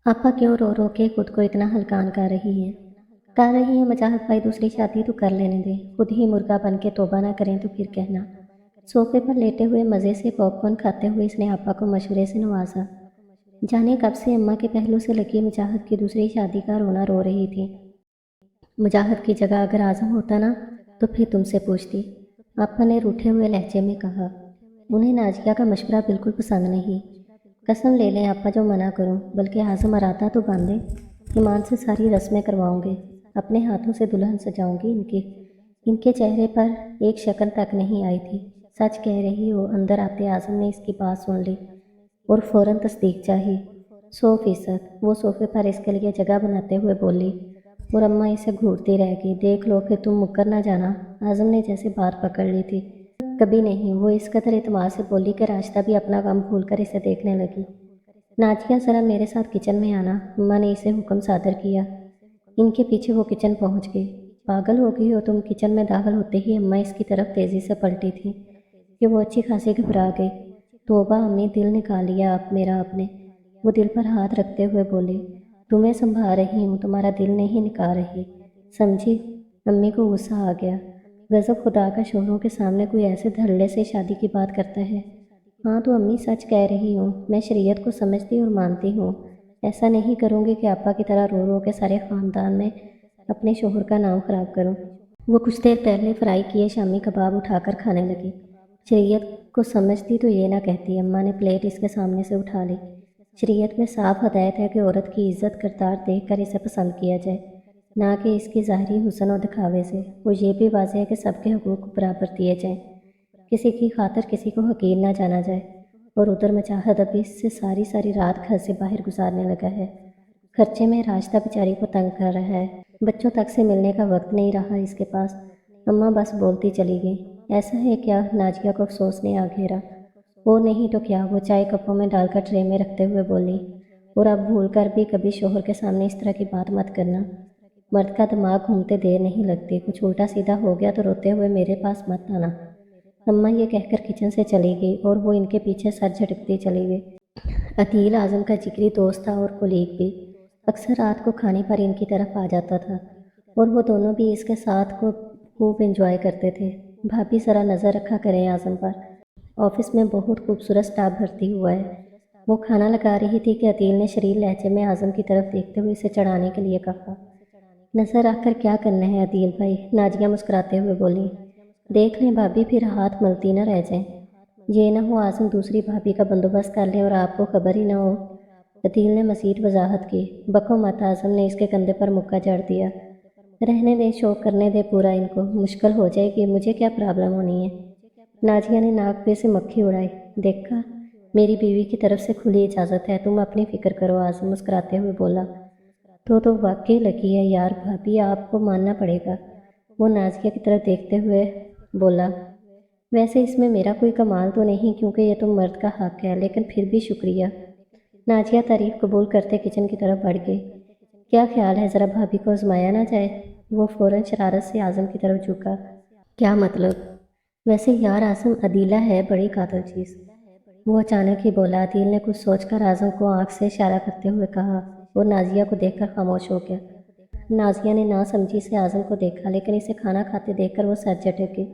आपा क्यों रो रो के खुद को इतना हल्कान कर रही हैं? कर रही हैं मजाहत भाई, दूसरी शादी तो कर लेने दे। खुद ही मुर्गा बन के तौबा ना करें तो फिर कहना। सोफे पर लेटे हुए मज़े से पॉपकॉर्न खाते हुए इसने आपा को मशवरे से नवाजा। जाने कब से अम्मा के पहलू से लगी मुजाहत की दूसरी शादी का रोना रो रही थी। मुजाहत की जगह अगर आज़म होता ना तो फिर तुमसे पूछती, आपा ने रूठे हुए लहजे में कहा। उन्हें नाजिया का मशवरा बिल्कुल पसंद नहीं। कसम ले लें आपा, जो मना करूं, बल्कि आज़म अरादा तो बांधे। ईमान से सारी रस्में करवाऊंगे, अपने हाथों से दुल्हन सजाऊंगी इनकी। इनके चेहरे पर एक शक्ल तक नहीं आई थी। सच कह रही हो? अंदर आते आज़म ने इसकी बात सुन ली और फ़ौरन तस्दीक चाही। 100%। वो सोफे पर इसके लिए जगह बनाते हुए बोली और अम्मा इसे घूरती रह गई। देख लो, फिर तुम मुकर ना जाना। आज़म ने जैसे बात पकड़ ली थी। कभी नहीं। वो इस कदर एतमाद से बोली कि रास्ता भी अपना गम भूल कर इसे देखने लगी। नाजिया, ज़रा मेरे साथ किचन में आना। अम्मा ने इसे हुक्म सादर किया। इनके पीछे वो किचन पहुंच गई। पागल हो गई हो तुम? किचन में दाखिल होते ही अम्मा इसकी तरफ तेज़ी से पलटी थी कि वो अच्छी खासी घबरा गई। तोबा अम्मी, दिल निकाल लिया आप मेरा आपने। वो दिल पर हाथ रखते हुए बोली, तुम्हें संभाल रही हूँ, तुम्हारा दिल नहीं निकाल रही, समझी? अम्मी को गुस्सा आ गया। गज़ब, खुदा का शोहरों के सामने कोई ऐसे धड़ल्ले से शादी की बात करता है। हाँ तो अम्मी, सच कह रही हूँ। मैं शरीयत को समझती और मानती हूँ। ऐसा नहीं करूँगी कि आपा की तरह रो रो के सारे ख़ानदान में अपने शोहर का नाम ख़राब करूँ। वो कुछ देर पहले फ्राई किए शामी कबाब उठाकर खाने लगी। शरीयत को समझती तो ये ना कहती। अम्मा ने प्लेट इसके सामने से उठा ली। शरीयत में साफ हदायत है कि औरत की इज्जत करतार देख कर इसे पसंद किया जाए, ना कि इसकी ज़ाहरी हुस्न और दिखावे से। वो ये भी वाज़ेह है कि सबके हकूक़ बराबर दिए जाएं, किसी की खातिर किसी को हकीर ना जाना जाए। और उधर मुजाहिद अभी इससे सारी सारी रात घर से बाहर गुजारने लगा है। खर्चे में रास्ता बेचारी को तंग कर रहा है। बच्चों तक से मिलने का वक्त नहीं रहा इसके पास। अम्मा बस बोलती चली गई। ऐसा है क्या? नाजिया को अफसोस ने आ घेरा। वो नहीं तो क्या। वो चाय कपों में डालकर ट्रे में रखते हुए बोली, और अब भूल कर भी कभी शोहर के सामने इस तरह की बात मत करना। मर्द का दिमाग घूमते देर नहीं लगती। कुछ उल्टा सीधा हो गया तो रोते हुए मेरे पास मत आना। अम्मा ये कहकर किचन से चली गई और वो इनके पीछे सर झटकती चली गई। अदील आज़म का जिगरी दोस्त था और कुलीग भी। अक्सर रात को खाने पर इनकी तरफ आ जाता था और वो दोनों भी इसके साथ को खूब एंजॉय करते थे। भाभी ज़रा नज़र रखा करें आज़म पर, ऑफिस में बहुत खूबसूरत स्टाफ भर्ती हुआ है। वो खाना लगा रही थी कि अदील ने शरीर लहजे में आज़म की तरफ देखते हुए इसे चढ़ाने के लिए कहा। नज़र रखकर क्या करना है अदील भाई? नाजिया मुस्कुराते हुए बोली। देख लें भाभी, फिर हाथ मलती न रह जाएं। ये न हो आज़म दूसरी भाभी का बंदोबस्त कर ले और आपको खबर ही न हो। अदील ने मज़ीद वजाहत की। बको मत, आज़म ने इसके कंधे पर मुक्का जड़ दिया। रहने दे, शौक करने दे पूरा इनको। मुश्किल हो जाएगी, मुझे क्या प्रॉब्लम होनी है? नाजिया ने नाक पे से मक्खी उड़ाई। देखा, मेरी बीवी की तरफ से खुली इजाज़त है, तुम अपनी फ़िक्र करो। आज़म मुस्कुराते हुए बोला। तो वाकई लगी है यार भाभी, आपको मानना पड़ेगा। वो नाजिया की तरफ देखते हुए बोला। वैसे इसमें मेरा कोई कमाल तो नहीं, क्योंकि ये तो मर्द का हक है, लेकिन फिर भी शुक्रिया। नाजिया तारीफ कबूल करते किचन की तरफ बढ़ गई। क्या ख्याल है, ज़रा भाभी को आजमाया ना जाए? वो फ़ौरन शरारत से आज़म की तरफ झुका। क्या मतलब? वैसे यार आज़म, अदीला है बड़ी कातिल चीज़। वो अचानक ही बोला। अदील ने कुछ सोचकर आज़म को आंख से इशारा करते हुए कहा और नाजिया को देखकर खामोश हो गया। नाजिया ने ना समझी से आज़म को देखा, लेकिन इसे खाना खाते देखकर वो सर झटक गई।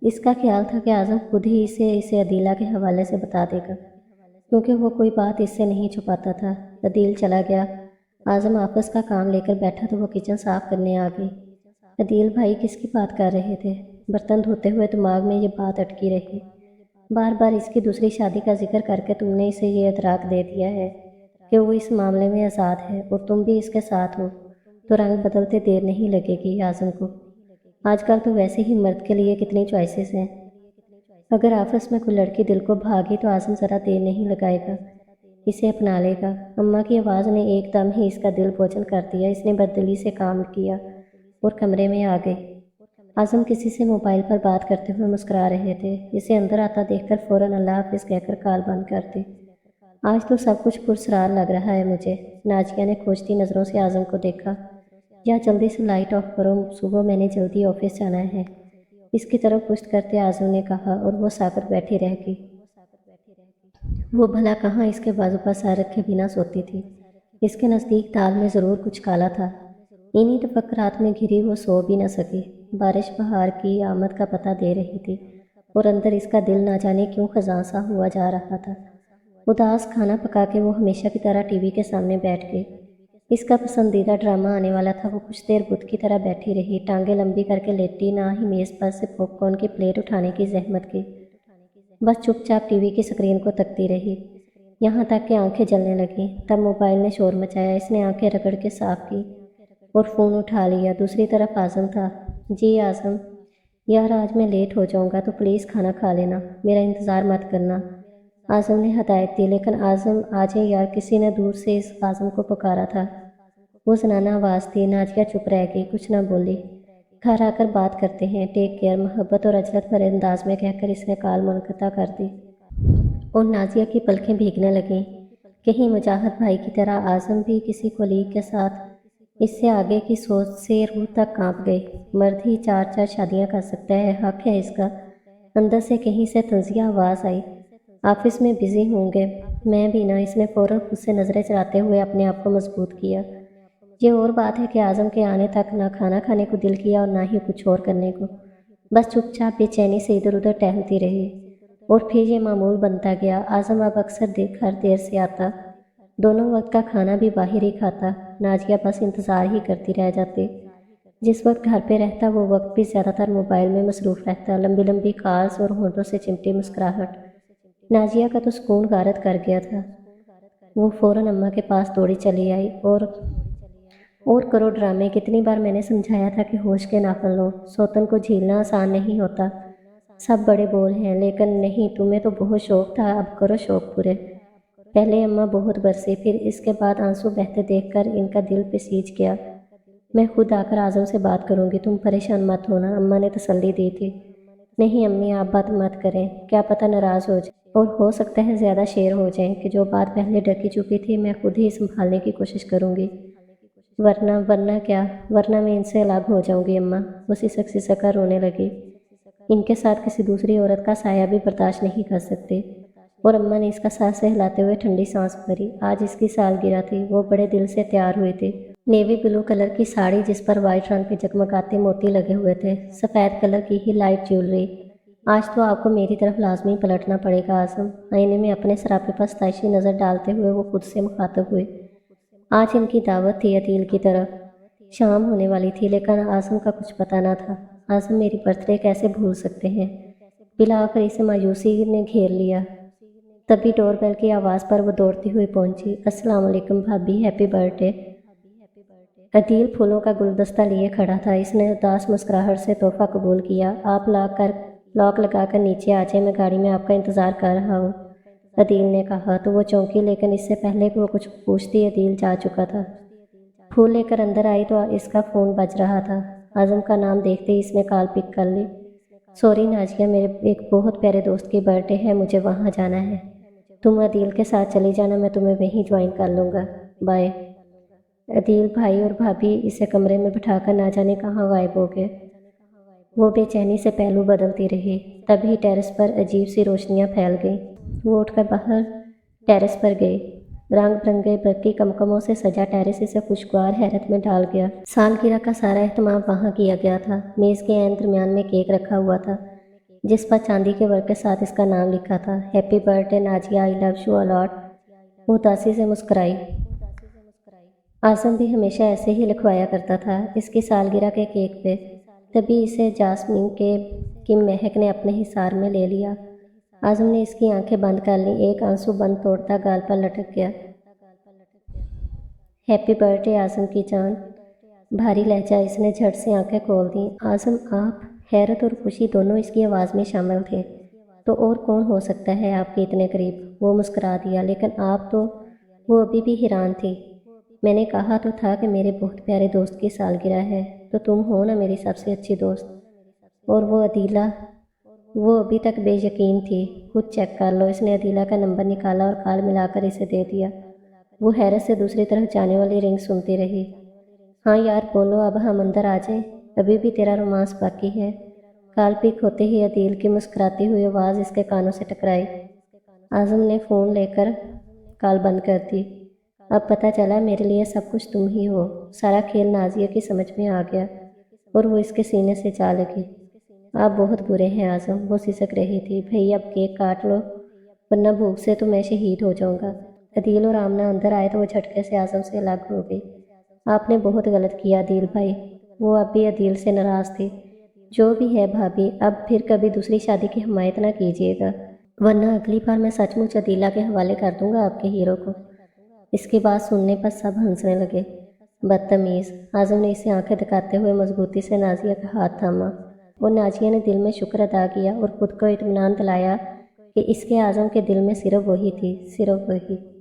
इसका ख्याल था कि आज़म खुद ही इसे अदीला के हवाले से बता देगा, क्योंकि वो कोई बात इससे नहीं छुपाता था। अदील चला गया। आज़म ऑफिस का काम लेकर बैठा तो वो किचन साफ करने आ गई। अदील भाई किसकी बात कर रहे थे? बर्तन धोते हुए दिमाग में ये बात अटकी रही। बार बार इसकी दूसरी शादी का जिक्र करके तुमने इसे ये इदराक दे दिया है कि वो इस मामले में आज़ाद है और तुम भी इसके साथ हो, तो रंग बदलते देर नहीं लगेगी आज़म को। आजकल तो वैसे ही मर्द के लिए कितनी चॉइसेस हैं। अगर आपस में कोई लड़की दिल को भागी तो आज़म ज़रा देर नहीं लगाएगा, इसे अपना लेगा। अम्मा की आवाज़ ने एकदम ही इसका दिल बोझल कर दिया। इसने बददिली से काम किया और कमरे में आ गई। आज़म किसी से मोबाइल पर बात करते हुए मुस्कुरा रहे थे। इसे अंदर आता देखकर फ़ौरन अल्लाह हाफ़िज़ कहकर कॉल बंद कर दी। आज तो सब कुछ पुरस्रार लग रहा है मुझे। नाजिया ने खोजती नज़रों से आज़म को देखा। या जल्दी से लाइट ऑफ करो, सुबह मैंने जल्दी ऑफिस जाना है, इसकी तरफ पुश्त करते आज़म ने कहा और वो साकर बैठी रह गई। वो भला कहाँ इसके बाजू पर सर रखे बिना सोती थी। اس کے نزدیک دال میں ضرور کچھ کالا تھا۔ انہی تفکرات میں گھری وہ سو بھی نہ سکی۔ بارش بہار کی آمد کا پتہ دے رہی تھی اور اندر اس کا دل نہ جانے کیوں خزاں سا ہوا جا رہا تھا۔ اداس کھانا پکا کے وہ ہمیشہ کی طرح ٹی وی کے سامنے بیٹھ گئی۔ اس کا پسندیدہ ڈرامہ آنے والا تھا۔ وہ کچھ دیر بت کی طرح بیٹھی رہی، ٹانگیں لمبی کر کے لیٹی، نہ ہی میز پر سے پاپ کارن کی پلیٹ اٹھانے کی زحمت کی، بس چپ چاپ ٹی وی کی اسکرین کو تکتی رہی، یہاں تک کہ آنکھیں جلنے لگیں۔ تب موبائل نے شور مچایا۔ اس نے آنکھیں رگڑ کے صاف کی اور فون اٹھا لیا۔ دوسری طرف اعظم تھا۔ جی اعظم، یار آج میں لیٹ ہو جاؤں گا تو پلیز کھانا کھا لینا، میرا انتظار مت کرنا، اعظم نے ہدایت دی۔ لیکن اعظم آ جائیں یار، کسی نے دور سے اس اعظم کو پکارا تھا۔ وہ زنانہ آواز تھی۔ نازیہ چپ رہ گئی، کچھ نہ بولی۔ گھر آ کر بات کرتے ہیں، ٹیک کیئر، محبت اور عجلت بھرے انداز میں کہہ کر اس نے کال منقطع کر دی اور نازیہ کی پلکیں بھیگنے لگیں۔ کہیں مجاہد بھائی کی طرح اعظم بھی کسی کولیگ کے ساتھ اس سے آگے کی سوچ سے روح تک کانپ گئی۔ مرد ہی 4 شادیاں کر سکتا ہے، حق ہے اس کا۔ اندر سے کہیں سے تنزیہ آواز آئی، آفس میں بزی ہوں گے، میں بھی نہ۔ اس نے فوراً خود سے نظریں چراتے ہوئے اپنے آپ کو مضبوط کیا۔ یہ اور بات ہے کہ اعظم کے آنے تک نہ کھانا کھانے کو دل کیا اور نہ ہی کچھ اور کرنے کو، بس چپ چاپ بے چینی سے ادھر ادھر ٹہلتی رہی۔ اور پھر یہ معمول بنتا گیا۔ اعظم اب اکثر گھر دیر سے آتا، دونوں وقت کا کھانا بھی باہر ہی کھاتا، نازیہ بس انتظار ہی کرتی رہ جاتی۔ جس وقت گھر پہ رہتا وہ وقت بھی زیادہ تر موبائل میں مصروف رہتا، لمبی لمبی کالز اور ہونٹوں سے چمٹی مسکراہٹ نازیہ کا تو سکون غارت کر گیا تھا۔ وہ فوراً اماں کے پاس دوڑی چلی آئی۔ اور کرو ڈرامے، کتنی بار میں نے سمجھایا تھا کہ ہوش کے ناخن لو، سوتن کو جھیلنا آسان نہیں ہوتا، سب بڑے بول ہیں، لیکن نہیں، تمہیں تو بہت شوق تھا، اب کرو شوق پورے۔ پہلے اماں بہت برسی، پھر اس کے بعد آنسو بہتے دیکھ کر ان کا دل پسیج گیا۔ میں خود آ کر اعظم سے بات کروں گی، تم پریشان مت ہونا، اماں نے تسلی دی تھی۔ نہیں امی، آپ بات مت کریں، کیا پتہ ناراض ہو جائیں اور ہو سکتا ہے زیادہ شیر ہو جائیں کہ جو بات پہلے ڈکی چکی تھی میں خود ہی سنبھالنے کی کوشش کروں گی، ورنہ میں ان سے الگ ہو جاؤں گی اماں۔ وہ سسک کر رونے لگی۔ ان کے ساتھ کسی دوسری عورت کا سایہ بھی برداشت نہیں کر سکتے۔ اور اماں نے اس کا سر سہلاتے ہوئے ٹھنڈی سانس بھری۔ آج اس کی سالگرہ تھی۔ وہ بڑے دل سے تیار ہوئی تھی۔ نیوی بلو کلر کی ساڑی جس پر وائٹ رنگ کے جگمگاتے موتی لگے ہوئے تھے، سفید کلر کی ہی لائٹ جیولری۔ آج تو آپ کو میری طرف لازمی پلٹنا پڑے گا اعظم، آئینے میں اپنے سراپے پر ستائشی نظر ڈالتے ہوئے وہ خود سے مخاطب ہوئے۔ آج ان کی دعوت تھی عدیل کی طرف، شام ہونے والی تھی، لیکن اعظم کا کچھ پتہ نہ تھا۔ اعظم میری برتھ ڈے کیسے بھول سکتے ہیں؟ بلا کر اسے مایوسی نے گھیر لیا۔ تبھی ڈور بیل کی آواز پر وہ دوڑتی ہوئی پہنچی۔ السلام علیکم بھابی، ہیپی برتھ ڈے۔ عدیل پھولوں کا گلدستہ لیے کھڑا تھا۔ اس نے اداس مسکراہٹ سے تحفہ قبول کیا۔ آپ لاک لگا کر نیچے آ جائیں، میں گاڑی میں آپ کا انتظار کر رہا ہوں، عدیل نے کہا تو وہ چونکی، لیکن اس سے پہلے کہ وہ کچھ پوچھتی عدیل جا چکا تھا۔ پھول لے کر اندر آئی تو اس کا فون بج رہا تھا۔ اعظم کا نام دیکھتے ہی اس نے کال پک کر لی۔ سوری نازیہ، میرے ایک بہت پیارے دوست کی برتھ ڈے ہے، مجھے وہاں جانا ہے، تم عدیل کے ساتھ چلی جانا، میں تمہیں وہیں جوائن کر لوں گا، بائے۔ عدیل بھائی اور بھابھی اسے کمرے میں بٹھا کر نہ جانے کہاں غائب ہو گئے۔ وہ بے چینی سے پہلو بدلتی رہی۔ تبھی ٹیرس پر عجیب سی روشنیاں پھیل گئیں۔ وہ اٹھ کر باہر ٹیرس پر گئی۔ رنگ برنگے برقی کمکموں سے سجا ٹیرس اسے خوشگوار حیرت میں ڈال گیا۔ سالگرہ کا سارا اہتمام وہاں کیا گیا تھا۔ میز کے عین درمیان میں کیک رکھا ہوا تھا جس پر چاندی کے ورق کے ساتھ اس کا نام لکھا تھا، happy birthday Nazia, I love you a lot. وہ اداسی سے مسکرائی۔ اعظم بھی ہمیشہ ایسے ہی لکھوایا کرتا تھا اس کی سالگرہ کے کیک پہ۔ تبھی اسے جاسمین کی مہک نے اپنے حصار میں لے لیا۔ اعظم نے اس کی آنکھیں بند کر لیں، ایک آنسو بند توڑتا گال پر لٹک گیا۔ ہیپی برتھ ڈے اعظم کی جان، بھاری لہجہ۔ اس نے جھٹ سے آنکھیں کھول دیں۔ اعظم آپ؟ حیرت اور خوشی دونوں اس کی آواز میں شامل تھے۔ تو اور کون ہو سکتا ہے آپ کے اتنے قریب؟ وہ مسکرا دیا۔ لیکن آپ تو… وہ ابھی بھی حیران تھی۔ میں نے کہا تو تھا کہ میرے بہت پیارے دوست کی سالگرہ ہے، تو تم ہو نا میری سب سے اچھی دوست۔ اور وہ عدیلہ؟ وہ ابھی تک بے یقین تھی۔ خود چیک کر لو۔ اس نے عدیلہ کا نمبر نکالا اور کال ملا کر اسے دے دیا۔ وہ حیرت سے دوسری طرف جانے والی رنگ سنتی رہی۔ ہاں یار بولو، اب ہم اندر آ جائیں، ابھی بھی تیرا رومانس باقی ہے۔ کال پک ہوتے ہی عدیل کی مسکراتی ہوئی آواز اس کے کانوں سے ٹکرائی۔ اعظم نے فون لے کر کال بند کر دی۔ अब पता चला मेरे लिए सब कुछ तुम ही हो। सारा खेल नाजिया की समझ में आ गया और वो इसके सीने से जा लगी। आप बहुत बुरे हैं आज़म, वो सिसक रही थी। भई अब केक काट लो, वरना भूख से तो मैं शहीद हो जाऊंगा। अदील और आमना अंदर आए तो वो झटके से आज़म से अलग हो गई। आपने बहुत गलत किया अदील भाई। वो अब भी अदील से नाराज़ थी। जो भी है भाभी, अब फिर कभी दूसरी शादी की हिमायत ना कीजिएगा, वरना अगली बार मैं सचमुच अदीला के हवाले कर दूंगा आपके हीरो को। इसकी बात सुनने पर सब हंसने लगे। बदतमीज़। आज़म ने इसे आंखें दिखाते हुए मजबूती से नाजिया का हाथ थामा और नाजिया ने दिल में शुक्र अदा किया और खुद को इत्मीनान दिलाया कि इसके आज़म के दिल में सिर्फ वही थी, सिर्फ वही।